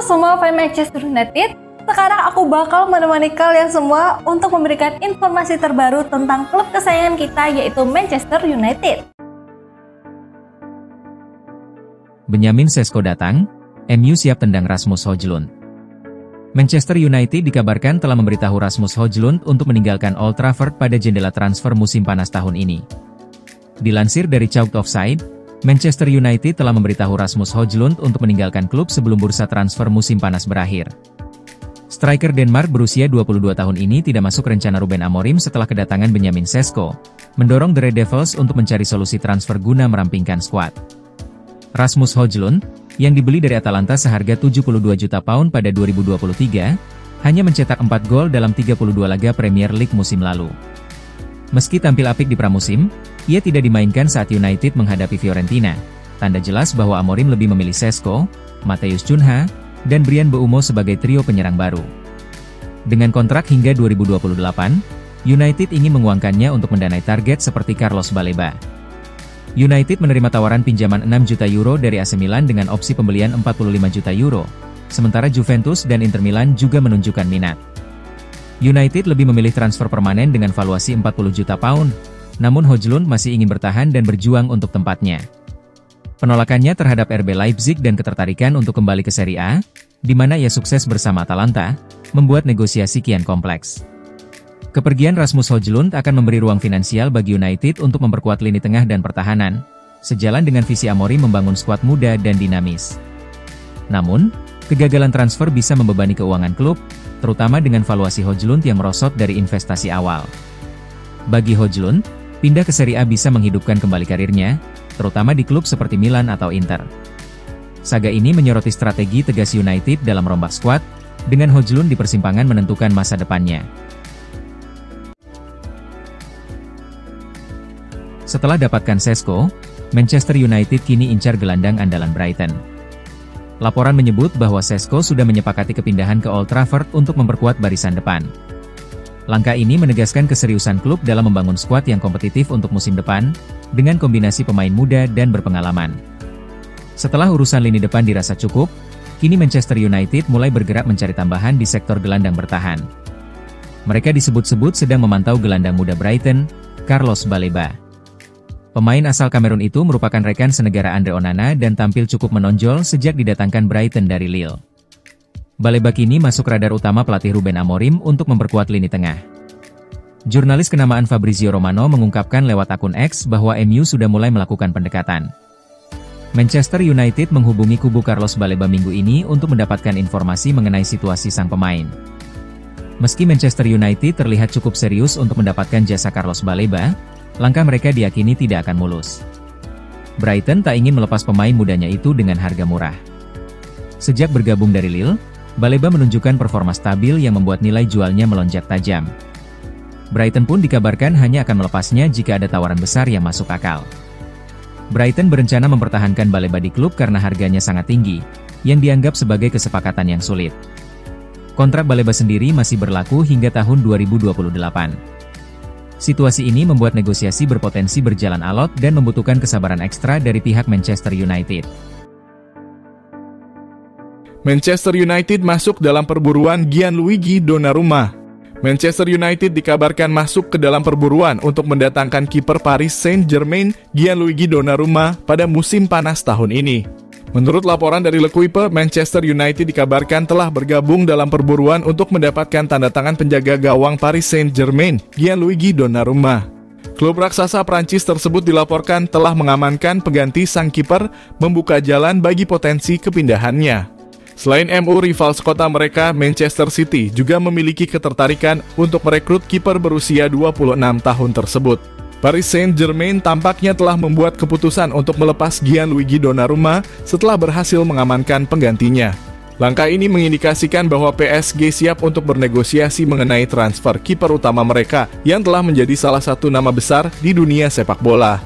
semua fans Manchester United, sekarang aku bakal menemani kalian semua untuk memberikan informasi terbaru tentang klub kesayangan kita yaitu Manchester United. Benjamin Sesko datang, MU siap tendang Rasmus Højlund. Manchester United dikabarkan telah memberitahu Rasmus Højlund untuk meninggalkan Old Trafford pada jendela transfer musim panas tahun ini. Dilansir dari Chalk Offside, Manchester United telah memberitahu Rasmus Højlund untuk meninggalkan klub sebelum bursa transfer musim panas berakhir. Striker Denmark berusia 22 tahun ini tidak masuk rencana Ruben Amorim setelah kedatangan Benjamin Sesko, mendorong The Red Devils untuk mencari solusi transfer guna merampingkan skuad. Rasmus Højlund, yang dibeli dari Atalanta seharga 72 juta pound pada 2023, hanya mencetak 4 gol dalam 32 laga Premier League musim lalu. Meski tampil apik di pramusim, ia tidak dimainkan saat United menghadapi Fiorentina, tanda jelas bahwa Amorim lebih memilih Sesko, Matheus Cunha, dan Bryan Mbeumo sebagai trio penyerang baru. Dengan kontrak hingga 2028, United ingin menguangkannya untuk mendanai target seperti Carlos Baleba. United menerima tawaran pinjaman 6 juta euro dari AC Milan dengan opsi pembelian 45 juta euro, sementara Juventus dan Inter Milan juga menunjukkan minat. United lebih memilih transfer permanen dengan valuasi 40 juta pound, namun Højlund masih ingin bertahan dan berjuang untuk tempatnya. Penolakannya terhadap RB Leipzig dan ketertarikan untuk kembali ke Serie A, di mana ia sukses bersama Atalanta, membuat negosiasi kian kompleks. Kepergian Rasmus Højlund akan memberi ruang finansial bagi United untuk memperkuat lini tengah dan pertahanan, sejalan dengan visi Amorim membangun skuad muda dan dinamis. Namun, kegagalan transfer bisa membebani keuangan klub, terutama dengan valuasi Højlund yang merosot dari investasi awal. Bagi Højlund, pindah ke Serie A bisa menghidupkan kembali karirnya, terutama di klub seperti Milan atau Inter. Saga ini menyoroti strategi tegas United dalam rombak skuad, dengan Højlund di persimpangan menentukan masa depannya. Setelah dapatkan Sesko, Manchester United kini incar gelandang andalan Brighton. Laporan menyebut bahwa Sesko sudah menyepakati kepindahan ke Old Trafford untuk memperkuat barisan depan. Langkah ini menegaskan keseriusan klub dalam membangun skuad yang kompetitif untuk musim depan, dengan kombinasi pemain muda dan berpengalaman. Setelah urusan lini depan dirasa cukup, kini Manchester United mulai bergerak mencari tambahan di sektor gelandang bertahan. Mereka disebut-sebut sedang memantau gelandang muda Brighton, Carlos Baleba. Pemain asal Kamerun itu merupakan rekan senegara Andre Onana dan tampil cukup menonjol sejak didatangkan Brighton dari Lille. Baleba kini masuk radar utama pelatih Ruben Amorim untuk memperkuat lini tengah. Jurnalis kenamaan Fabrizio Romano mengungkapkan lewat akun X bahwa MU sudah mulai melakukan pendekatan. Manchester United menghubungi kubu Carlos Baleba minggu ini untuk mendapatkan informasi mengenai situasi sang pemain. Meski Manchester United terlihat cukup serius untuk mendapatkan jasa Carlos Baleba, langkah mereka diyakini tidak akan mulus. Brighton tak ingin melepas pemain mudanya itu dengan harga murah. Sejak bergabung dari Lille, Baleba menunjukkan performa stabil yang membuat nilai jualnya melonjak tajam. Brighton pun dikabarkan hanya akan melepasnya jika ada tawaran besar yang masuk akal. Brighton berencana mempertahankan Baleba di klub karena harganya sangat tinggi, yang dianggap sebagai kesepakatan yang sulit. Kontrak Baleba sendiri masih berlaku hingga tahun 2028. Situasi ini membuat negosiasi berpotensi berjalan alot dan membutuhkan kesabaran ekstra dari pihak Manchester United. Manchester United masuk dalam perburuan Gianluigi Donnarumma. Manchester United dikabarkan masuk ke dalam perburuan untuk mendatangkan kiper Paris Saint-Germain Gianluigi Donnarumma pada musim panas tahun ini. Menurut laporan dari L'Equipe, Manchester United dikabarkan telah bergabung dalam perburuan untuk mendapatkan tanda tangan penjaga gawang Paris Saint-Germain Gianluigi Donnarumma. Klub raksasa Prancis tersebut dilaporkan telah mengamankan pengganti sang kiper, membuka jalan bagi potensi kepindahannya. Selain MU, rival sekota mereka, Manchester City, juga memiliki ketertarikan untuk merekrut kiper berusia 26 tahun tersebut. Paris Saint-Germain tampaknya telah membuat keputusan untuk melepas Gianluigi Donnarumma setelah berhasil mengamankan penggantinya. Langkah ini mengindikasikan bahwa PSG siap untuk bernegosiasi mengenai transfer kiper utama mereka yang telah menjadi salah satu nama besar di dunia sepak bola.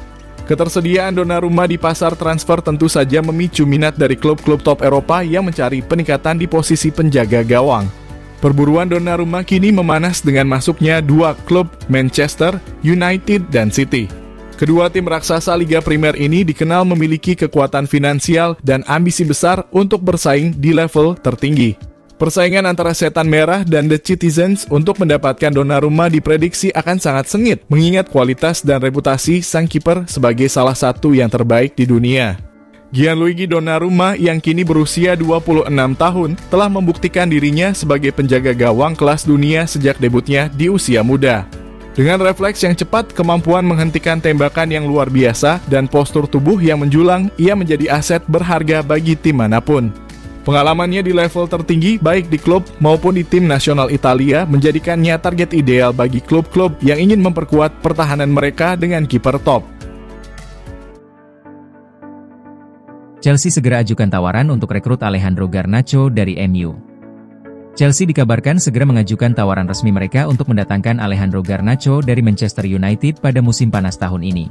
Ketersediaan Donnarumma di pasar transfer tentu saja memicu minat dari klub-klub top Eropa yang mencari peningkatan di posisi penjaga gawang. Perburuan Donnarumma kini memanas dengan masuknya dua klub Manchester United dan City. Kedua tim raksasa Liga Primer ini dikenal memiliki kekuatan finansial dan ambisi besar untuk bersaing di level tertinggi. Persaingan antara Setan Merah dan The Citizens untuk mendapatkan Donnarumma diprediksi akan sangat sengit, mengingat kualitas dan reputasi sang kiper sebagai salah satu yang terbaik di dunia. Gianluigi Donnarumma yang kini berusia 26 tahun telah membuktikan dirinya sebagai penjaga gawang kelas dunia sejak debutnya di usia muda. Dengan refleks yang cepat, kemampuan menghentikan tembakan yang luar biasa, dan postur tubuh yang menjulang, ia menjadi aset berharga bagi tim manapun. Pengalamannya di level tertinggi, baik di klub maupun di tim nasional Italia, menjadikannya target ideal bagi klub-klub yang ingin memperkuat pertahanan mereka dengan kiper top. Chelsea segera ajukan tawaran untuk rekrut Alejandro Garnacho dari MU. Chelsea dikabarkan segera mengajukan tawaran resmi mereka untuk mendatangkan Alejandro Garnacho dari Manchester United pada musim panas tahun ini.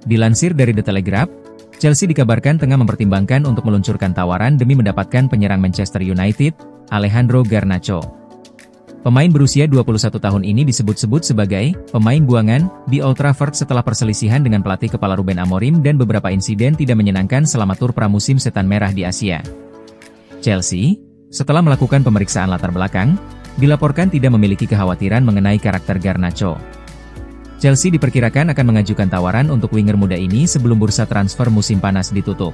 Dilansir dari The Telegraph, Chelsea dikabarkan tengah mempertimbangkan untuk meluncurkan tawaran demi mendapatkan penyerang Manchester United, Alejandro Garnacho. Pemain berusia 21 tahun ini disebut-sebut sebagai pemain buangan di Old Trafford setelah perselisihan dengan pelatih kepala Ruben Amorim dan beberapa insiden tidak menyenangkan selama tur pramusim Setan Merah di Asia. Chelsea, setelah melakukan pemeriksaan latar belakang, dilaporkan tidak memiliki kekhawatiran mengenai karakter Garnacho. Chelsea diperkirakan akan mengajukan tawaran untuk winger muda ini sebelum bursa transfer musim panas ditutup.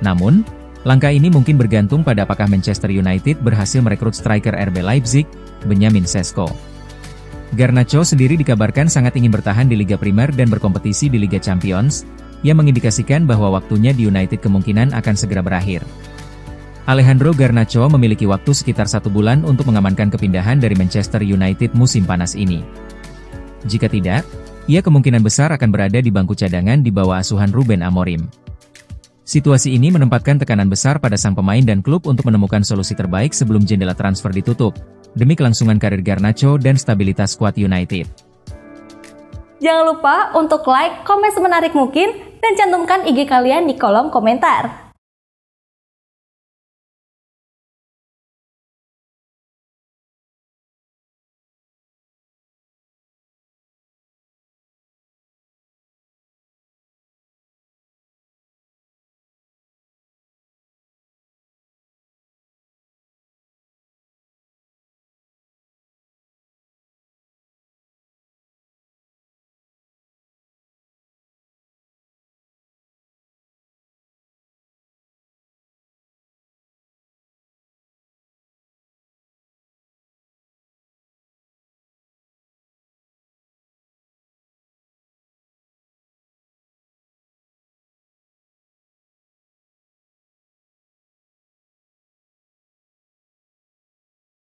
Namun, langkah ini mungkin bergantung pada apakah Manchester United berhasil merekrut striker RB Leipzig, Benjamin Sesko. Garnacho sendiri dikabarkan sangat ingin bertahan di Liga Primer dan berkompetisi di Liga Champions, yang mengindikasikan bahwa waktunya di United kemungkinan akan segera berakhir. Alejandro Garnacho memiliki waktu sekitar 1 bulan untuk mengamankan kepindahan dari Manchester United musim panas ini. Jika tidak, ia kemungkinan besar akan berada di bangku cadangan di bawah asuhan Ruben Amorim. Situasi ini menempatkan tekanan besar pada sang pemain dan klub untuk menemukan solusi terbaik sebelum jendela transfer ditutup, demi kelangsungan karir Garnacho dan stabilitas skuad United. Jangan lupa untuk like, komen semenarik mungkin, dan cantumkan IG kalian di kolom komentar.